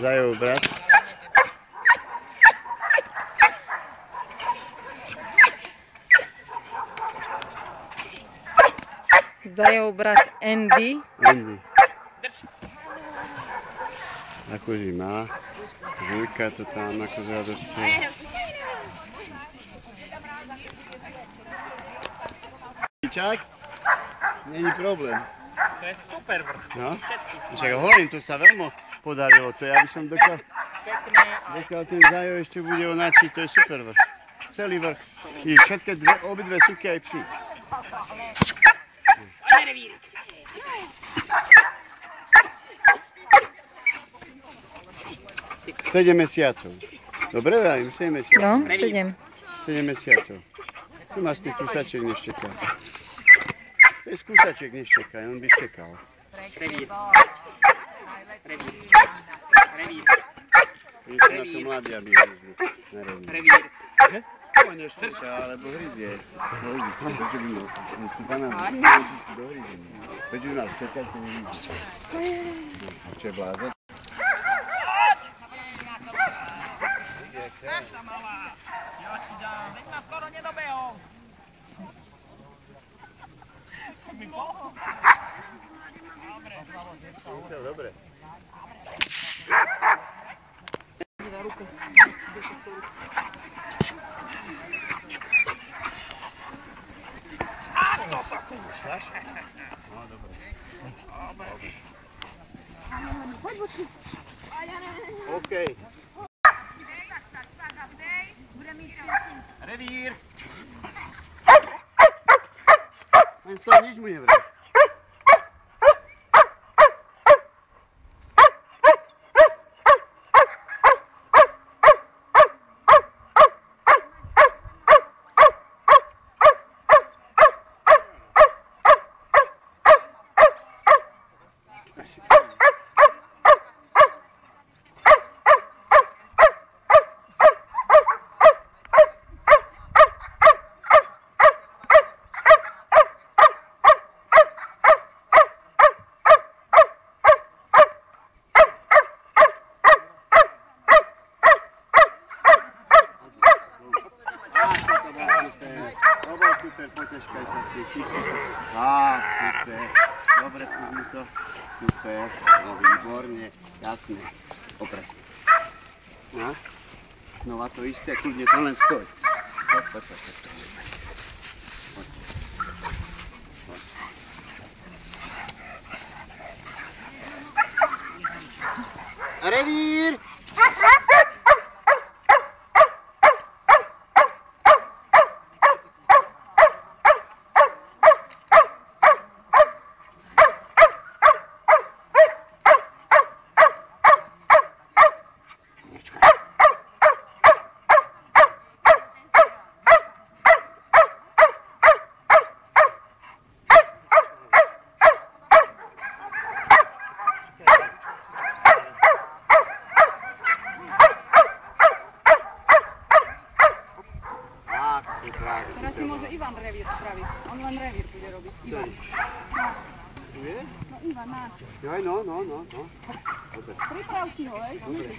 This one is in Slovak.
Zajov brat. Zajov brat Andy. Akože má. Žujka to tam ako z radosti. Čak? Není problém. To je super vrch. No? Však hovorím, to sa veľmi podarilo. To ja by som dokázal ten Zajov ešte bude onáčiť, to je super vrch. Celý vrch. I všetké obidve suky aj psi. 7 mesiacov. Dobre vravím, 7 mesiacov. No, 7. 7 mesiacov. Tu máš tých kúsačiek nešteká. To je z kúsačiek nešteká, on by štekal. Revír. Oni sú na to mladí, aby hryzli. Revír. To nešteká, alebo hryzie. No uvidíte, prečo by mal. On sú banány, do hryzenia. Prečo by mal štekať, to nevidíte. A čo je blázen? Naša malá. Ja ti dám. Veď ma skoro nedobehol. Dobre. To sa kúšaš? No, dobre. OK. Revír! Len z toho nič mu nevrá. Super, poteškaj sa s tým. Super. Dobre, skúsme to. Super. No, výborne. Jasné. Opre. No. Znova to isté, kľudne to len stoj. Poď. Revír! Teraz si môže Ivan revír spraviť. On len revír bude robiť. Ivan. Tu je? No Ivan, na. Joj, no. Dobre. Priprav si ho, hej? Dobre.